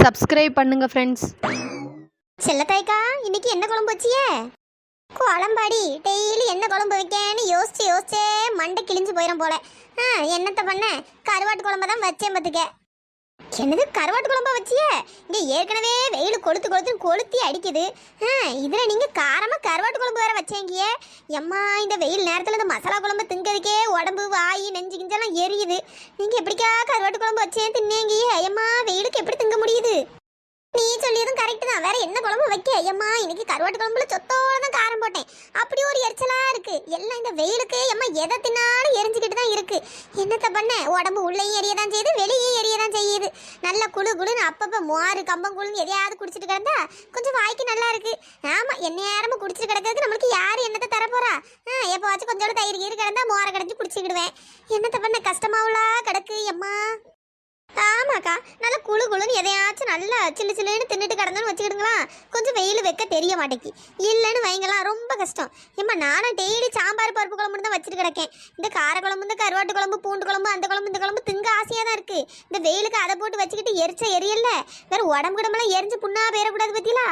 Subscribe பண்ணுங்க friends. செல்லத்தாய்க்கா, இன்னைக்கு என்ன குழம்பு வச்சியே? குழம்பாடி. டெய்லி என்ன குழம்பு வைக்கேன்னு யோசிச்சு யோசிச்சே மண்டை கிழிஞ்சு போயிடும் போல. என்னத்த பண்ண, கருவாட்டு குழம்பு தான் வச்சேன் பார்த்துக்க. என்னது கருவாட்டு குழம்பா வச்சியே? இங்க ஏற்கனவே வெயில் கொளுத்து கொளுத்து கொளுத்தி அடிக்குது. இதுல நீங்க காரமா கருவாட்டு குழம்பு வேற வச்சேங்கியே. எம்மா, இந்த வெயில் நேரத்துல இந்த மசாலா குழம்பு திங்கிறதுக்கே உடம்பு வாய் நெஞ்சு கிஞ்செல்லாம் எரியுது. நீங்க எப்படிக்கா கருவாட்டு குழம்பு வச்சேன் தின்னேங்கியே? எம்மா, வெயிலுக்கு எப்படி திங்க முடியுது? நீ சொல்லியதும் கரெக்ட் தான். வேற என்ன குழம்பு வைக்க? எம்மா, இன்னைக்கு கருவாட்டு குழம்புல சொத்தோட தான் காரம் போட்டேன். அப்படி ஒரு எரிச்சலா இருக்கு. எல்லாம் இந்த வெயிலுக்கு எம்மா எதை தின்னாலும் எரிஞ்சுக்கிட்டு தான் இருக்கு. என்னத்த பண்ண, உடம்பு உள்ளேயும் எரியதான் செய்யுது, வெளியும் எரியதான் செய்யுது. நல்லா குழு குழுன்னு அப்பப்போ மோறு கம்பங்குழுன்னு எதையாவது குடிச்சிட்டு கிடந்தா கொஞ்சம் வாய்க்கு நல்லா இருக்கு. ஆமா, என்ன நேரமும் குடிச்சிட்டு கிடக்கிறதுக்கு நம்மளுக்கு யாரு என்னத்தை தர போறா? எப்போவாச்சும் கொஞ்சோட தயிர் கீறு கிடந்தா மோரை கடைஞ்சி குடிச்சிக்கிடுவேன். என்னத்த பண்ண, கஷ்டமாவுலா கிடக்கு எம்மா. ஆமாக்கா, நல்லா குழு குழுன்னு எதையாச்சும் நல்லா சில்லு சில்லுன்னு தின்னுட்டு கிடந்தோன்னு வச்சுக்கிடுங்களா, கொஞ்சம் வெயில் வைக்க தெரிய மாட்டேங்கி. இல்லைன்னு வைங்கலாம் ரொம்ப கஷ்டம். ஏம்மா, நானும் டெய்லி சாம்பார் பருப்பு குழம்புன்னு தான் வச்சுட்டு கிடக்கேன். இந்த கார குழம்பு, இந்த கருவாட்டு குழம்பு, பூண்டு குழம்பு, அந்த குழம்பு இந்த குழம்பு திங்க ஆசையாக தான் இருக்கு. இந்த வெயிலுக்கு அதை போட்டு வச்சுக்கிட்டு எரிச்ச எரியல்ல, வேற உடம்பு கிடம்பெல்லாம் எரிஞ்சு புண்ணா பேரக்கூடாது பத்தியா.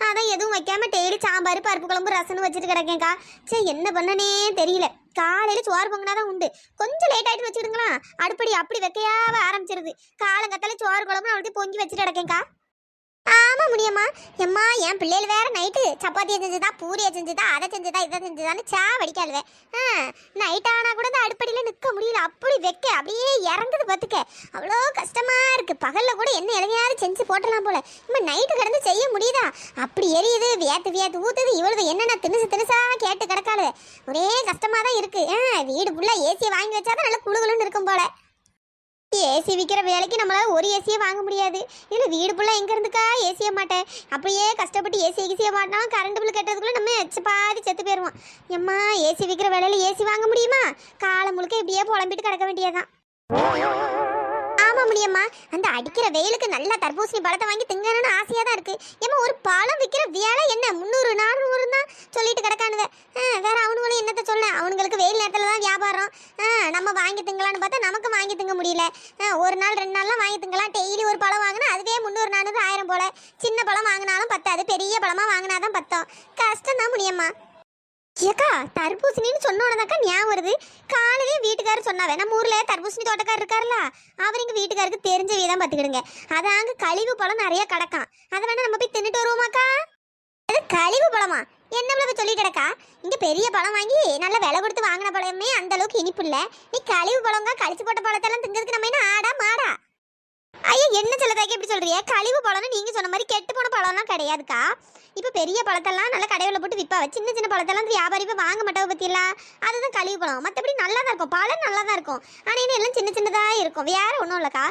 அதான் எதுவும் வைக்காம டெய்லி சாம்பார் பருப்பு குழம்பு ரசம்னு வச்சுட்டு கிடக்கேன்க்கா. சரி, என்ன பண்ணனே தெரியல. காலையில சோறு பொங்கினாதான் உண்டு. கொஞ்சம் லேட் ஆயிட்டு வச்சுக்கிடுங்களா, அடுப்படி அப்படி வைக்கையாவ ஆரம்பிச்சிருது. காலங்கத்தால சோறு குழம்பு அவளுக்கு பொங்கி வச்சுட்டு கிடக்கேன்க்கா. ஆமா முடியுமா? எம்மா, என் பிள்ளைகள் வேற நைட்டு சப்பாத்தியை செஞ்சுதா, பூரியை செஞ்சுதா, அதை செஞ்சுதா, இதை செஞ்சுதான்னு சா வடிக்காளுவே. நைட் ஆனா கூட இந்த அடுப்படியில நிற்க முடியல. அப்படி வைக்க அப்படியே இறங்குது பார்த்துக்க. அவ்வளோ கஷ்டமா இருக்கு. பகல்ல கூட என்ன எதையாவது செஞ்சு போட்டலாம் போல. இம்மா நைட்டு கிடந்து செய்ய முடியுதா? அப்படி எரியுது, வியாத்து வியாத்து ஊத்துது. இவ்வளவு என்னென்ன திணுசா கேட்டு கிடக்காளு. ஒரே கஷ்டமா தான் இருக்கு. வீடு ஃபுல்லா ஏசியை வாங்கி வச்சாதான் நல்லா குழுகுலுன்னு இருக்கும் போல. ஏசி விற்கிற வேலைக்கு நம்மளால ஒரு ஏசியை வாங்க முடியாது. இல்லை வீடு ஃபுல்லாக எங்கே இருந்துக்கா ஏசிய மாட்டேன். அப்படியே கஷ்டப்பட்டு ஏசியை மாட்டினாலும் கரண்ட் பில் கட்டுறதுக்குள்ளே நம்ம பாதி செத்து போயிடுவோம். எம்மா, ஏசி விற்கிற வேலையில் ஏசி வாங்க முடியுமா? காலம் முழுக்க இப்படியே புலம்பிட்டு கிடக்க வேண்டியதான். ஆமா முடியுமா, அந்த அடிக்கிற வெயிலுக்கு நல்லா தர்பூசணி பழத்தை வாங்கி திங்கணும்னு ஆசையாக தான் இருக்கு. ஏமா, ஒரு பழம் விற்கிற வேலை என்ன 300 400 தான் சொல்லிட்டு கிடக்கானுங்க. வேற அவனுங்களும் என்னத்தை சொல்ல, அவனுங்களுக்கு வெயில் நேரத்தில் தான் வியாபாரம். நம்ம வாங்கி திங்கலான்னு பார்த்தா நமக்கு வாங்கி திங்க முடியல. ஒரு நாள் 2 நாள்லாம் வாங்கி திங்கலாம். டெய்லி ஒரு பழம் வாங்கினா அதுவே 300 400 1000 போல. சின்ன பழம் வாங்கினாலும் பத்தாது, பெரிய பழமா வாங்கினாதான் பத்தம். கஷ்டம் தான் முடியுமா. ஏக்கா, தர்பூசணின்னு சொன்னோடனாக்கா ஞாபகம் வருது. காலையிலே வீட்டுக்காரர் சொன்னாவே, நம்ம ஊர்ல தர்பூசணி தோட்டக்காரர் இருக்காருல்ல, அவர் எங்க வீட்டுக்காருக்கு தெரிஞ்ச வீதான் பார்த்துக்கிடுங்க. அதாங்க கழிவு பழம் நிறைய கிடக்கான். அதை வேணா நம்ம போய் தின்னுட்டு வருவோமாக்கா? அது கழிவு பழமா? என்ன போய் சொல்லிட்டு கிடக்கா? இங்க பெரிய பழம் வாங்கி நல்ல விலை கொடுத்து வாங்கின பழமே அந்த அளவுக்கு இனிப்பு இல்லை. நீ கழிவு பழங்க கழிச்சு போட்ட பழத்தெல்லாம் திங்கிறதுக்கு நம்ம என்ன ஆடா மாடா? ஐயா, என்ன சொல்லதாக்கி எப்படி சொல்றிய? கழிவு பழம்னு நீங்க சொன்ன மாதிரி கெட்டு போன பழம்லாம் கிடையாதுக்கா. இப்போ பெரிய பழத்தெல்லாம் நல்லா கடையில் போட்டு விற்பாவ. சின்ன சின்ன பழத்தெல்லாம் வியாபாரி இப்போ வாங்க மாட்டாவ பற்றியெல்லாம். அதுதான் கழிவு பழம். மற்றபடி நல்லா தான் இருக்கும், பழம் நல்லா தான் இருக்கும். ஆனால் இன்னும் எல்லாம் சின்ன சின்னதாக இருக்கும். வேற ஒன்றும் இல்லைக்கா,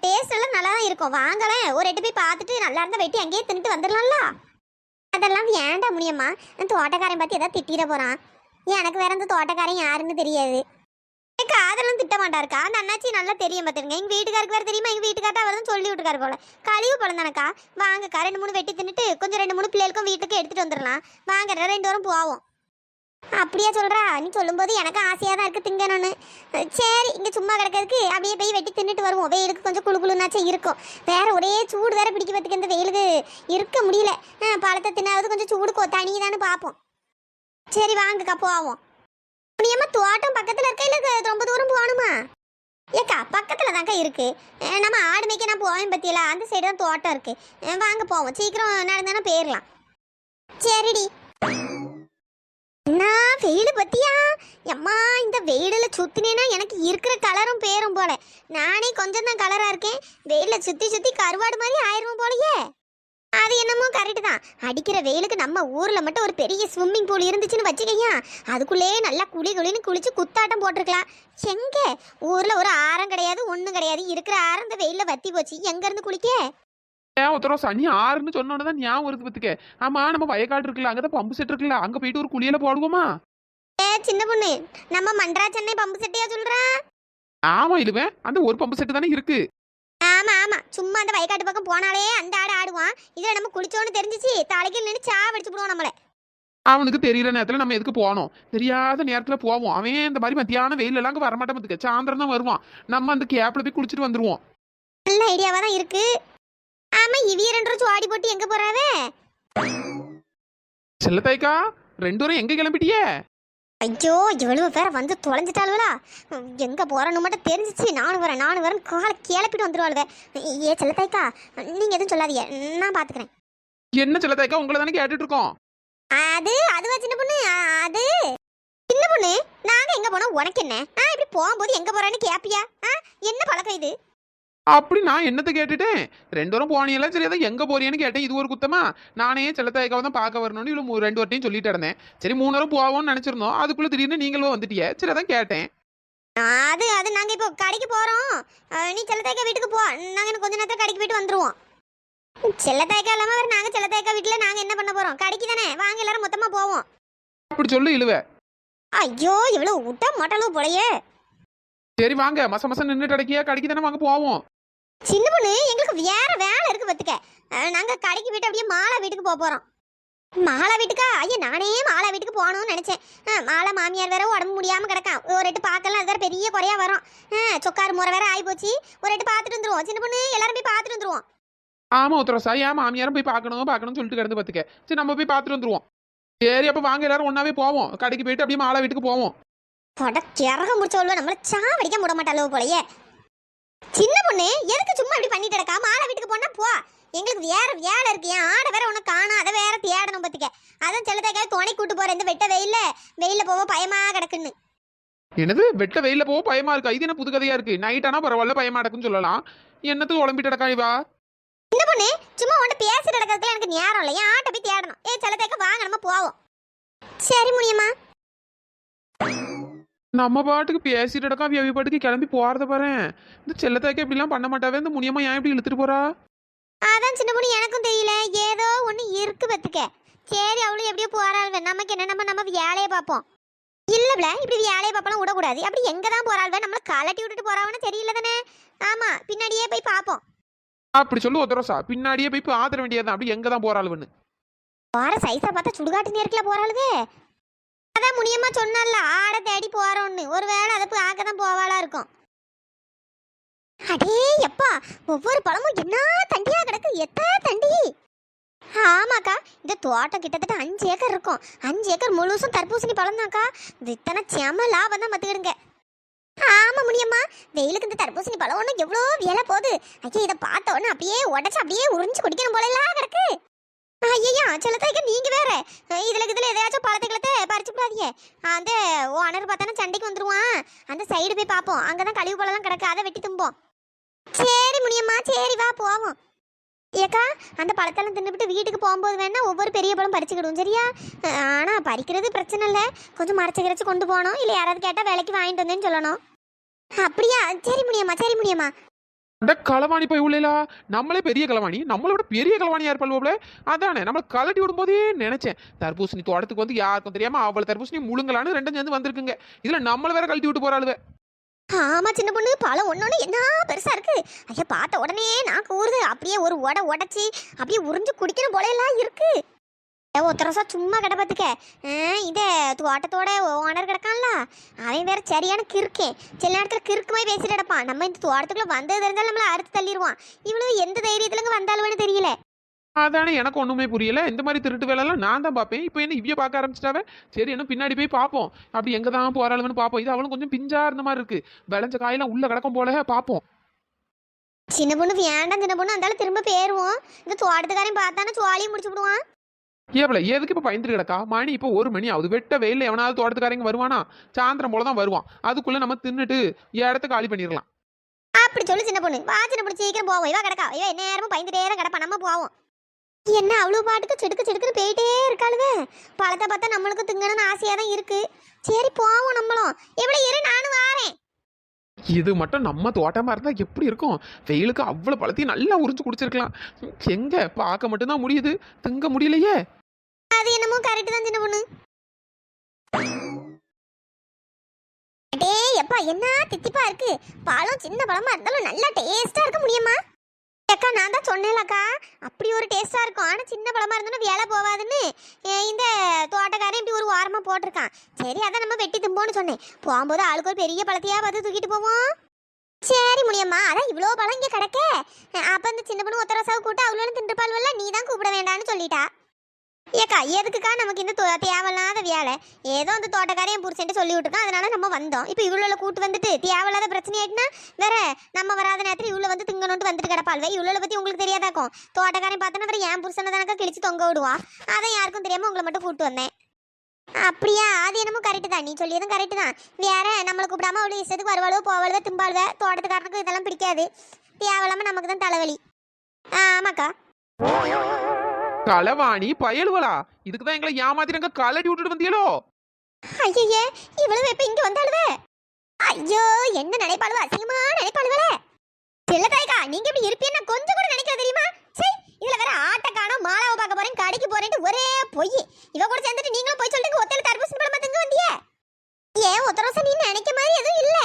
டேஸ்ட் எல்லாம் நல்லா தான் இருக்கும். வாங்கலாம், ஒரு 8 போய் பார்த்துட்டு நல்லா இருந்தால் வெட்டி அங்கேயே தின்னுட்டு வந்துடலாம்ல. அதெல்லாம் வேண்டாம் முடியுமா. அந்த தோட்டக்காரன் பார்த்து எதாவது திட்டிட போகிறான். எனக்கு வேற அந்த தோட்டக்காரன் யாருன்னு தெரியாது. அதெல்லாம் திட்ட மாட்டாருக்கா. அந்த அண்ணாச்சி நல்லா தெரியும் பார்த்துருங்க. எங்கள் வீட்டுக்காருக்கு வேறு தெரியுமா, எங்கள் வீட்டுக்கார்ட்ட அவர் தான் சொல்லி விட்டுக்காரு போல. கழிவு பழம் தானக்கா, வாங்கக்கா 2 3 வெட்டி தின்னுட்டு கொஞ்சம் 2 3 பிள்ளைகளுக்கும் வீட்டுக்கு எடுத்துகிட்டு வந்துடலாம். வாங்க 2 வாரம் போவோம். அப்படியே சொல்கிறா? நீ சொல்லும்போது எனக்கு ஆசையாக தான் இருக்குது திங்கணும்னு. சரி, இங்கே சும்மா கிடக்கிறதுக்கு அப்படியே போய் வெட்டி தின்னுட்டு வருவோம். வெயிலுக்கு கொஞ்சம் குழு குழுனாச்சும் இருக்கும். வேற ஒரே சூடு வேற பிடிக்க பார்த்துக்கு. இந்த வெயிலுக்கு இருக்க முடியல. பழத்தை தின்னாவது கொஞ்சம் சூடு தனிதான்னு பார்ப்போம். சரி வாங்கக்கா போவோம். நீமா தோட்டம் பக்கத்தில் இருக்க, இல்லை ரொம்ப தூரம் போகணுமா? ஏக்கா, பக்கத்தில் தான்க்கா இருக்கு. நம்ம ஆடு மேய்க்க நான் போவேன் பற்றியில, அந்த சைடு தான் தோட்டம் இருக்கு. வாங்க போவோம், சீக்கிரம் நடந்தானே போயிடலாம். சரிடி. என்ன வெயில் பத்தியா? எம்மா, இந்த வெயிலில் சுத்தினேன்னா எனக்கு இருக்கிற கலரும் பேரும் போல. நானே கொஞ்சம் தான் கலராக இருக்கேன். வெயிலில் சுற்றி சுற்றி கருவாடு மாதிரி ஆயிரும் போலயே. அது என்னமோ கரெக்டு தான். அடிக்கிற வெயிலுக்கு நம்ம ஊரில் மட்டும் ஒரு பெரிய ஸ்விம்மிங் பூல் இருந்துச்சுன்னு வச்சுக்கையா, அதுக்குள்ளேயே நல்லா குளின்னு குளிச்சு குத்தாட்டம் போட்டிருக்கலாம். எங்கே ஊரில் ஒரு ஆரம் கிடையாது, ஒன்றும் கிடையாது. இருக்கிற ஆரம் இந்த வெயிலில் வத்தி போச்சு. எங்கேருந்து குளிக்க? ஒருத்தரம் சனி ஆறுன்னு சொன்னோன்னதான் ஞாபகம் வருது பத்துக்க. ஆமா, நம்ம வயக்காடு இருக்குல்ல, அங்கதான் பம்பு செட் இருக்குல்ல, அங்க போயிட்டு ஒரு குளியல போடுவோமா? சின்ன பொண்ணு, நம்ம மன்றா சென்னை பம்பு செட்டையா சொல்றா? ஆமா இழுவேன், அந்த ஒரு பம்பு செட்டு தானே இருக்கு. ஆமா ஆமா, சும்மா அந்த வயக்காட்டு பக்கம் போனாலே அந்த ஆடு ஆடுவான். இதுல நம்ம குளிச்சோன்னு தெரிஞ்சிச்சு தலைக்கு நின்று சா வடிச்சு போடுவோம் நம்மள. அவனுக்கு தெரியல நேரத்துல நம்ம எதுக்கு போனோம்? தெரியாத நேரத்துல போவோம். அவன் இந்த மாதிரி மத்தியான வெயில் எல்லாம் வரமாட்டேன் பத்துக்க. சாயந்தரம் தான் வருவான். நம்ம அந்த கேப்ல போய் குளிச்சுட்டு வந்துருவோம். நல்ல ஐடியாவா தான் இருக்கு. ஆமா, இவிய 2 பேரும் சுவாடி போட்டு எங்க போறாவே? செல்லத்தாய்க்கா 2 பேரும் எங்க கிளம்பிட்டியே? ஐயோ இவ்வளவு பேர வந்து தொலைஞ்சிட்டாளுவலா. எங்க போறன்னு மட்டும் தெரிஞ்சிச்சு. நானும் வரேன் காலை கிளப்பிட்டு வந்துருவாளுவே. ஏ செல்லத்தாய்க்கா, நீங்க எதுவும் சொல்லாதீங்க, நான் பாத்துக்கிறேன். என்ன செல்லத்தாய்க்கா, உங்களை தானே கேட்டுட்டு இருக்கோம். அதுவா சின்ன பொண்ணு? அது சின்ன பொண்ணு, நாங்க எங்க போனோம் உனக்கு என்ன? இப்படி போகும்போது எங்க போறேன்னு கேப்பியா? என்ன பழக்கம் இது? அப்படி நான் என்னத்தை கேட்டுட்டேன்? 2 பேரும் போனீங்களா, சரி அதான் எங்க போறீன்னு கேட்டேன். இது ஒரு குத்தமா? நானே செல்லத்தாய்க்காவை தான் பார்க்க வரணும்னு இவ்வளவு 2 வாட்டியும் சொல்லிட்டு இருந்தேன். சரி 3 பேரும் போவோம்னு நினைச்சிருந்தோம். அதுக்குள்ள திடீர்னு நீங்களும் வந்துட்டீங்க. சரி அதான் கேட்டேன். அது நாங்க இப்போ கடைக்கு போறோம். நீ செல்லத்தாய்க்கா வீட்டுக்கு போ, நாங்க இன்னும் கொஞ்ச நேரத்துல கடைக்கு போயிட்டு வந்துருவோம். செல்லத்தாய்க்கா இல்லாம வேற நாங்க செல்லத்தாய்க்கா வீட்டுல நாங்க என்ன பண்ண போறோம்? கடைக்கு தானே, வாங்க எல்லாரும் மொத்தமா போவோம். அப்படி சொல்லு இழுவ. ஐயோ இவ்வளவு விட்ட மாட்டாளோ போலயே. சரி வாங்க, மசம் நின்றுட்டு அடக்கியா, கடைக்கு தானே வாங்க போவோம். சின்ன பொண்ணு, எங்களுக்கு வேற வேலை இருக்கு பத்துக்க. நாங்க கடைக்கு போயிட்டு அப்படியே மாலா வீட்டுக்கு போறோம். மாலா வீட்டுக்கா? ஐயா நானே மாலா வீட்டுக்கு போகணும்னு நினைச்சேன். மாலா மாமியார் வேற உடம்பு முடியாம கிடக்கான். ஒரு எட்டு பார்க்கலாம், அது வேற பெரிய குறையா வரும். சொக்கார் முறை வேற ஆகி போச்சு. ஒரு எட்டு பார்த்துட்டு வந்துருவோம். சின்ன பொண்ணு எல்லாரும் போய் பார்த்துட்டு வந்துருவோம். ஆமா உத்தரசா, ஏன் மாமியாரும் போய் பார்க்கணும்னு சொல்லிட்டு கிடந்து பத்துக்க. சரி நம்ம போய் பார்த்துட்டு வந்துருவோம். சரி அப்ப வாங்க எல்லாரும் ஒன்னாவே போவோம். கடைக்கு போயிட்டு அப்படியே மாலா வீட்டுக்கு போவோம். கிறக முடிச்சவளோ நம்மள சாவடிக்க விட மாட்டாளோ போலயே. சின்ன பொண்ணு எதுக்கு சும்மா இப்படி பண்ணிட்டு இருக்கா? மாலா வீட்டுக்கு போனா போ, எங்களுக்கு வேற வேலை இருக்கு. என் ஆடை வேற உனக்கு காணும், அதை வேற தேடணும் பத்துக்க. அதான் செல்லத்தாய்க்காக துணை கூட்டு போறேன். இந்த வெட்ட வெயில போக பயமா கிடக்குன்னு. என்னது வெட்ட வெயில போக பயமா இருக்கா? இது என்ன புது கதையா இருக்கு? நைட் ஆனா பரவாயில்ல, பயமா நடக்குன்னு சொல்லலாம். என்னத்துக்கு உடம்பிட்டு நடக்கா இவா? சின்ன பொண்ணு சும்மா உன்ட்ட பேசிட்டு நடக்கிறதுல எனக்கு நேரம் இல்லை. என் ஆட்டை போய் தேடணும். செல்லத்தாய்க்கா வாங்க நம்ம போவோம். சரி முடியுமா? நம்ம பாட்டுக்கு பேசிட்டு நடக்கா, அவி பாட்டுக்கு கிளம்பி போறத பாரு. இந்த செல்லத்தாய்க்கா இப்படிலாம் பண்ண மாட்டாவே. இந்த முனியம்மா ஏன் இப்படி இழுத்துட்டு போறா? அதான் சின்ன பொண்ணு எனக்கும் தெரியல, ஏதோ ஒண்ணு இருக்கு பத்துக்க. சரி அவளும் எப்படியோ போறாள்வே, நமக்கு என்ன, நம்ம வேலையை பார்ப்போம். இல்லப்ல இப்படி வேலையை பார்ப்பலாம் விடக்கூடாது. அப்படி எங்க தான் போறாள்வே? நம்மள கலட்டி விட்டுட்டு போறாவன்னு தெரியல தானே. ஆமா பின்னாடியே போய் பார்ப்போம். அப்படி சொல்லு ஒத்தரோசா, பின்னாடியே போய் ஆத்திர வேண்டியதான். அப்படி எங்க தான் போறாளுன்னு போற சைஸா பார்த்தா சுடுகாட்டு நேரத்துல போறாளுவே. அதான் முனியம்மா சொன்னால ஆடை தேடி போறோம்னு. ஒருவேளை அதை போய் ஆக்க தான் போவாளா இருக்கும். அடே எப்பா, ஒவ்வொரு பழமும் என்ன தண்டியா கிடக்கு. எத்தனை தண்டி! ஆமாக்கா, இந்த தோட்டம் கிட்டத்தட்ட 5 ஏக்கர் இருக்கும். 5 ஏக்கர் முழுசும் தர்பூசணி பழம் தான்க்கா. வித்தனை செம லாபம் தான் மத்துக்கிடுங்க. ஆமா முனியம்மா, வெயிலுக்கு இந்த தர்பூசணி பழம் ஒன்று எவ்வளோ விலை போகுது. ஐயா இதை பார்த்த உடனே அப்படியே உடச்சு அப்படியே உறிஞ்சு குடிக்கணும் போலாம் கிடக்கு. ஐயா செல்லத்தாய்க்கா நீங்க வேற இதுல எதையாச்சும் பழத்தை பறிச்சு விடாதீங்க. அந்த ஓனர் பார்த்தானே சண்டைக்கு வந்துருவான். அந்த சைடு போய் பார்ப்போம், அங்கதான் கழிவு பழம் கிடக்கு, அதை வெட்டி தும்போம். சரி முனியம்மா, சரி வா போவோம். ஏக்கா அந்த பழத்தெல்லாம் தின்னுபிட்டு வீட்டுக்கு போகும்போது வேணா ஒவ்வொரு பெரிய பழம் பறிச்சுக்கிடுவோம் சரியா? ஆனா பறிக்கிறது பிரச்சனை இல்லை, கொஞ்சம் மறைச்சு கொண்டு போகணும். இல்லை யாராவது கேட்டா விலைக்கு வாங்கிட்டு வந்தேன்னு சொல்லணும். அப்படியா? சரி முடியுமா. அந்த களவாணி போய் உள்ளா, நம்மளே பெரிய களவாணி, நம்மளோட பெரிய களவாணியா இருப்பாள். அதானே நம்மளை கலட்டி விடும் போதே நினைச்சேன். தர்பூசணி தோட்டத்துக்கு வந்து யாருக்கும் தெரியாம அவளை தர்பூசணி முழுங்கலான்னு 2 சேர்ந்து வந்திருக்குங்க. இதுல நம்மள வேற கழட்டி விட்டு போறாளுவ. ஆமா சின்ன பொண்ணு, பழம் ஒன்னொன்னு என்ன பெருசா இருக்கு. ஐயா பார்த்த உடனே நான் கூறுது. அப்படியே ஒரு உடைச்சி அப்படியே உறிஞ்சு குடிக்கணும் போல எல்லாம் இருக்கு. ஒத்தரசா சும்மா கிட பார்த்துக்க. இந்த தோட்டத்தோட ஓனர் கிடக்கான்ல, அவன் வேற சரியான கிறுக்கேன். சில நேரத்தில் கிறுக்குமாய் பேசிட்டு கிடப்பான். நம்ம இந்த தோட்டத்துக்குள்ள வந்தது இருந்தாலும் நம்மளை அறுத்து தள்ளிடுவான். இவ்வளவு எந்த தைரியத்துலங்க வந்தாலும்னு தெரியல. அதானே எனக்கு ஒண்ணுமே புரியல. இந்த மாதிரி திருட்டு வேலைலாம் நான் தான் பார்ப்பேன். இப்போ என்ன இவ்விய பார்க்க ஆரம்பிச்சிட்டாவே. சரி என்ன பின்னாடி போய் பார்ப்போம். அப்படி எங்க தான் போறாளுன்னு பார்ப்போம். இது அவளும் கொஞ்சம் பிஞ்சா இருந்த மாதிரி இருக்கு. விளைஞ்ச காயெல்லாம் உள்ள கிடக்கும் போல பார்ப்போம். சின்ன பொண்ணு வேண்டாம், சின்ன பொண்ணு அந்தாலும் திரும்ப போயிருவோம். இந்த தோட்டத்துக்காரையும் பார்த்தானே சுவாலியும் முடிச்சு விடுவான். ஏவல எதுக்கு இப்போ பயந்துட்டு கிடக்கா? மணி இப்போ 1 மணி ஆகுது. வெட்ட வெயில எவனாவது தோட்டத்துக்காரங்க வருவானா? சாயந்தரம் போல தான் வருவான். அதுக்குள்ள நம்ம தின்னுட்டு இடத்த காலி பண்ணிடலாம். அப்படி சொல்லு சின்ன பொண்ணு. வா சின்ன பொண்ணு சீக்கிரம் போவோம். இவா கிடக்கா, இவ நேரமும் பயந்துட்டே கிடப்பா. நம்ம போவோம். என்ன அவ்வளவு பாட்டுக்கு செடுக்குன்னு போயிட்டே இருக்காளுவே. பழத்தை பார்த்தா நம்மளுக்கு திங்கணும்னு ஆசையா தான் இருக்கு. சரி போவோம் நம்மளும். எப்படி இரு, நானும் வாரேன். இது மட்டும் நம்ம தோட்டமா இருந்தா எப்படி இருக்கும்? வெயிலுக்கு அவ்வளவு பழத்தையும் நல்லா உறிஞ்சு குடிச்சிருக்கலாம். எங்க பார்க்க மட்டும்தான் முடியுது, திங்க முடியலையே. அது என்னமோ கரெக்ட் தான் சின்ன பொண்ணு. அடே எப்பா என்ன தித்திப்பா இருக்கு. பழம் சின்ன பழமா இருந்தாலும் நல்லா டேஸ்டா இருக்க முடியுமா? அக்கா நான் தான் சொன்னேன்லக்கா, அப்படி ஒரு டேஸ்டா இருக்கும். ஆனா சின்ன பழமா இருந்தோன்னா வேலை போவாதுன்னு இந்த தோட்டக்காரன் இப்படி ஒரு வாரமா போட்டிருக்கான். சரி அதான் நம்ம வெட்டி தும்போன்னு சொன்னேன். போகும்போது ஆளுக்கு ஒரு பெரிய பழத்தையா பார்த்து தூக்கிட்டு போவோம். சரி முனியம்மா, அதான் இவ்வளோ பழம் இங்கே கிடக்க. அப்ப இந்த சின்ன பொண்ணு ஒத்த ரோசாவை கூட்டு அவ்வளோ திண்டுப்பாள்வல்ல, நீ தான் கூப்பிட வேண்டாம்னு சொல்லிட்டா. ஏக்கா எதுக்குக்கா நமக்கு இந்த தேவையில்லாத வேலை? ஏதோ அந்த தோட்டக்காரையும் புருஷன்ட்டு சொல்லி விட்டுருக்கான், அதனால நம்ம வந்தோம். இப்போ இவ்வளோ கூட்டு வந்துட்டு தேவையில்லாத பிரச்சனை ஆயிட்டுனா வேற நம்ம வராத நேரத்தில் இவ்வளோ வந்து திங்கணும்ட்டு வந்துட்டு கிடப்பாள்வே. இவ்வளோ பற்றி உங்களுக்கு தெரியாதாக்கும். தோட்டக்காரையும் பார்த்தோன்னா வேற என் புருஷனை தானக்கா கிழிச்சு தொங்க விடுவா. அதான் யாருக்கும் தெரியாமல் உங்களை மட்டும் கூப்பிட்டு வந்தேன். அப்படியா? அது என்னமோ கரெக்டு தான், நீ சொல்லியதும் கரெக்டு தான். வேற நம்மளை கூப்பிடாம அவ்வளோ இஷ்டத்துக்கு வருவாளோ போவாளுவோ திம்பாளுவ. தோட்டத்துக்காரனுக்கு இதெல்லாம் பிடிக்காது. தேவையில்லாமல் நமக்கு தான் தலைவலி. ஆமாக்கா. களவாணி பயலுவலா, இதுக்குதான் எங்களை ஏமாத்திரங்க கலட்டி விட்டுட்டு வந்தியலோ? ஐயே, இவ்வளவு எப்ப இங்க வந்தாளுவே? ஐயோ, என்ன நினைப்பாளுவ? அசிங்கமா நினைப்பாளுவல. செல்லதாய்க்கா, நீங்க இப்படி இருப்பீன்னு கொஞ்சம் கூட நினைக்கல தெரியுமா? சரி, இதுல வேற ஆட்ட காணோம், மாலாவை பார்க்க போறேன், கடைக்கு போறேன்ட்டு ஒரே பொய். இவ கூட சேர்ந்துட்டு நீங்களும் போய் சொல்லிட்டு ஒத்தையில தர்பூசணி பழமா திங்க வந்தியே. ஏன் ஒத்த ரோசா, நீ நினைக்க மாதிரி எதுவும் இல்ல.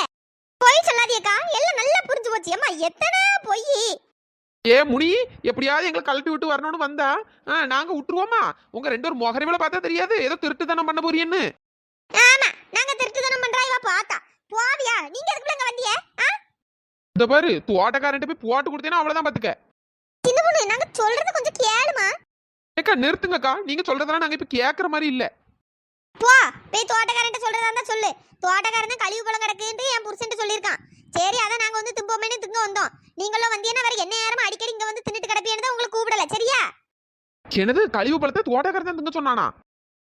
பொய் சொல்லாதியக்கா, எல்லாம் நல்லா புரிஞ்சு போச்சு. அம்மா எத்தனை பொய். ஏ முனி, எப்படியாவது எங்களை கழட்டி விட்டு வரணும்னு வந்தா நாங்க விட்டுருவோமா? உங்க ரெண்டு ஒரு முகரிவில பார்த்தா தெரியாது ஏதோ திருட்டுத்தனம் பண்ண போறியன்னு. ஆமா, நாங்க திருட்டுத்தனம் பண்றா இவ பார்த்தா. போவியா? நீங்க எதுக்குள்ள இங்க வந்தியே? இந்த பாரு, தோட்டக்காரன்ட்ட போய் போட்டு கொடுத்தேன்னா அவ்வளவுதான் பாத்துக்க. சின்ன பொண்ணு, நாங்க சொல்றது கொஞ்சம் கேளுமா. ஏக்கா நிறுத்துங்கக்கா, நீங்க சொல்றதெல்லாம் நாங்க இப்ப கேக்குற மாதிரி இல்ல. போ, போய் தோட்டக்காரன்ட்ட சொல்றதா இருந்தா சொல்லு. தோட்டக்காரன் தான் கழிவு பழம் கிடக்குன்னு என் புருஷன்ட்ட சொல்லியிருக்கான். சரி, அதான் நாங்க வந்து திம்போமேனு திங்க வந்தோம். நீங்களும் வந்தீங்கன்னா வேற என்ன நேரமா அடிக்கடி இங்க வந்து தின்னுட்டு கிடப்பியன்னு தான் உங்களை கூப்பிடல. சரியா? எனது கழிவு பழத்தை தோட்டக்காரன் தான் திங்க சொன்னானா?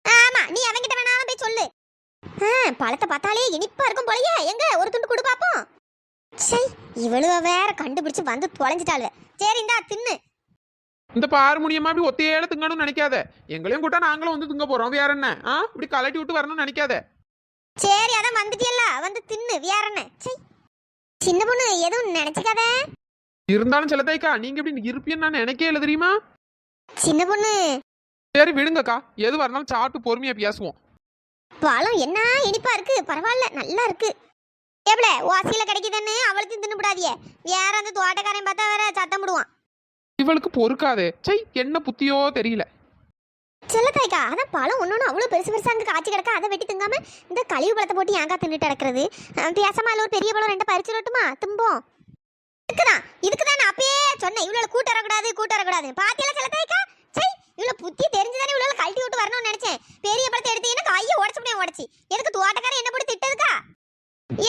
ஆமா, நீ அவங்கிட்ட வேணாலும் போய் சொல்லு. பழத்தை பார்த்தாலே இனிப்பா இருக்கும் போலயே. எங்க ஒரு துண்டு கொடு பாப்போம். சரி, இவ்வளவு வேற கண்டுபிடிச்சு வந்து தொலைஞ்சிட்டாளு. சரி, இந்தா தின்னு. இந்த பாரு முனியம்மா, அப்படி ஒத்தையில திங்கணும்னு நினைக்காத. எங்களையும் கூட்டா நாங்களும் வந்து திங்க போறோம். வேற என்ன இப்படி கலட்டி விட்டு வரணும்னு நினைக்காத. சரி, அதான் வந்துட்டியல்ல, வந்து தின்னு. வேற என்ன? சரி, சின்ன பொண்ணு எதுவும் நினைச்சுக்காத. இருந்தாலும் செல்லத்தாய்க்கா, நீங்க இப்படி இருப்பீன்னு நான் நினைக்கவே இல்லை தெரியுமா? சின்ன பொண்ணு, சரி விடுங்கக்கா, எது வரனாலும் சாப்பிட்டு பொறுமையா பேசுவோம். பழம் என்ன இனிப்பா இருக்கு. பரவாயில்ல, நல்லா இருக்கு. எவ்வளோ வாசியில கிடைக்குதுன்னு அவளுக்கும் தின்னுபடாதிய. வேற அந்த தோட்டக்காரன் பார்த்தா வேற சத்தம் போடுவான். இவளுக்கு பொறுக்காதே. சை, என்ன புத்தியோ தெரியல. செல்லத்தாய்க்கா, அதான் பழம் ஒன்னொன்னு அவ்வளோ பெருசு பெருசா அங்கே காய்ச்சி கிடக்க. அதை வெட்டி திங்காம இந்த கழிவு பழத்தை போட்டு ஏங்கா தின்னுட்டு கிடக்குறது. பேசாம ஒரு பெரிய பழம் ரெண்டு பறிச்சு விட்டுமா திம்போம். இதுக்குதான் நான் அப்பயே சொன்னேன், இவ்வளோ கூட்டு வரக்கூடாது கூட்டு வரக்கூடாது. பாத்தியெல்லாம் செல்லத்தாய்க்கா. சரி, இவ்வளோ புத்தி தெரிஞ்சுதானே இவ்வளோ கழட்டி விட்டு வரணும்னு நினைச்சேன். பெரிய பழத்தை எடுத்தீங்கன்னா கையை உடச்சு முடியும். உடச்சி எதுக்கு தோட்டக்காரன் என்ன போட்டு திட்டதுக்கா?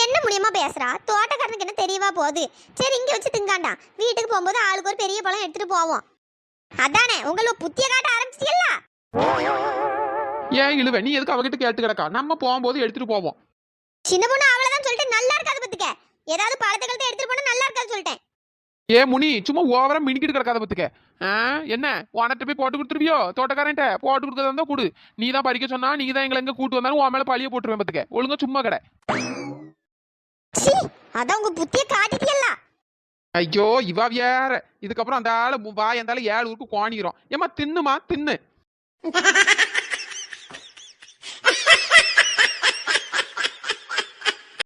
என்ன முடியுமா பேசுறா? தோட்டக்காரனுக்கு என்ன தெரியவா போகுது? சரி, இங்க வச்சு திங்காண்டா. வீட்டுக்கு போகும்போது ஆளுக்கு ஒரு பெரிய பழம் எடுத்துட்டு போவோம். அதானே உங்களுக்கு புத்திய காட்ட ஆரம்பிச்சிட்டியல்ல. ஏன் இழுவ, நீ எதுக்கு அவகிட்ட கேட்டு கிடக்கா? நம்ம போகும்போது எடுத்துட்டு போவோம். சின்ன பொண்ணு அவ்வளவுதான் சொல்லிட்டு நல்லா இருக்காது பத்துக்க. ஏதாவது பழத்தை கழுத்தை எடுத்துட்டு போனா நல்லா இருக்காது சொல்லிட்டேன். ஏ முனி, சும்மா ஓவரா மினிக்கிட்டு கிடக்காத பத்துக்க. என்ன உனட்ட போய் போட்டு கொடுத்துருவியோ? தோட்டக்காரன்ட்ட போட்டு கொடுக்கறதா இருந்தா கொடு. நீ தான் பறிக்க சொன்னா, நீ தான் எங்களை எங்க கூட்டு வந்தாலும் உன் மேல பழிய போட்டுருவேன் பத்துக்க. ஒழுங்கா சும்மா கடை. அதான் உங்க புத்திய காட்டிட்டியல்ல. ஐயோ, இவ வேற. இதுக்கப்புறம் அந்த ஆளு வாய் அந்த ஆளு 7 ஊருக்கு கோணிக்கிறோம். ஏமா தின்னுமா தின்னு.